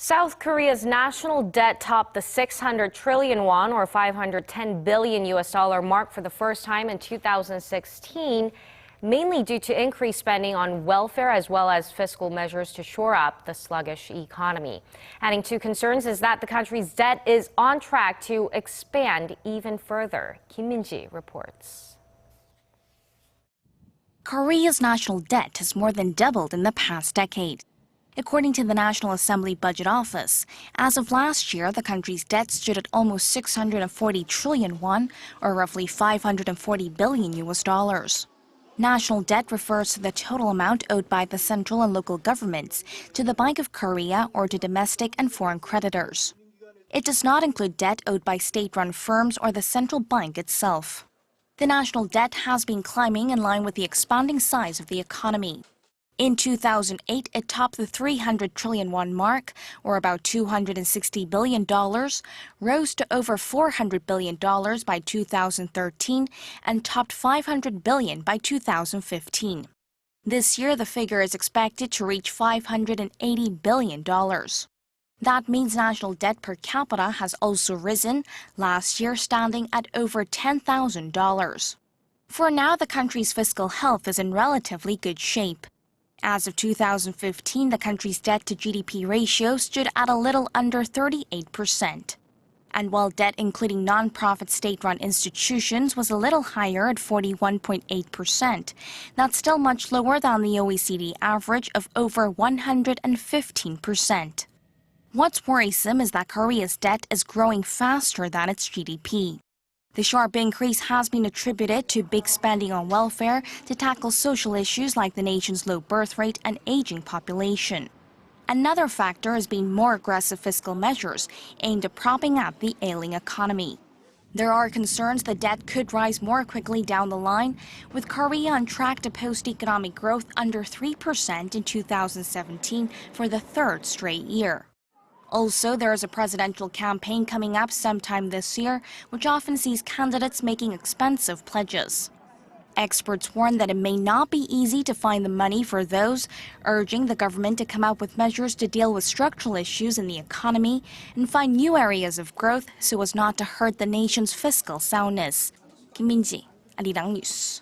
South Korea's national debt topped the 600 trillion won or 510 billion US dollar mark for the first time in 2016, mainly due to increased spending on welfare as well as fiscal measures to shore up the sluggish economy. Adding to concerns is that the country's debt is on track to expand even further. Kim Min-ji reports. Korea's national debt has more than doubled in the past decade. According to the National Assembly Budget Office, as of last year, the country's debt stood at almost 640 trillion won, or roughly 540 billion US dollars. National debt refers to the total amount owed by the central and local governments to the Bank of Korea or to domestic and foreign creditors. It does not include debt owed by state-run firms or the central bank itself. The national debt has been climbing in line with the expanding size of the economy. In 2008, it topped the 300 trillion won mark, or about $260 billion, rose to over $400 billion by 2013, and topped $500 billion by 2015. This year, the figure is expected to reach $580 billion. That means national debt per capita has also risen, last year standing at over $10,000. For now, the country's fiscal health is in relatively good shape. As of 2015, the country's debt-to-GDP ratio stood at a little under 38%. And while debt including non-profit state-run institutions was a little higher at 41.8%, that's still much lower than the OECD average of over 115%. What's worrisome is that Korea's debt is growing faster than its GDP. The sharp increase has been attributed to big spending on welfare to tackle social issues like the nation's low birth rate and aging population. Another factor has been more aggressive fiscal measures aimed at propping up the ailing economy. There are concerns that debt could rise more quickly down the line, with Korea on track to post economic growth under 3% in 2017 for the third straight year. Also, there is a presidential campaign coming up sometime this year, which often sees candidates making expensive pledges. Experts warn that it may not be easy to find the money for those, urging the government to come up with measures to deal with structural issues in the economy and find new areas of growth so as not to hurt the nation's fiscal soundness. Kim Min-ji, Arirang News.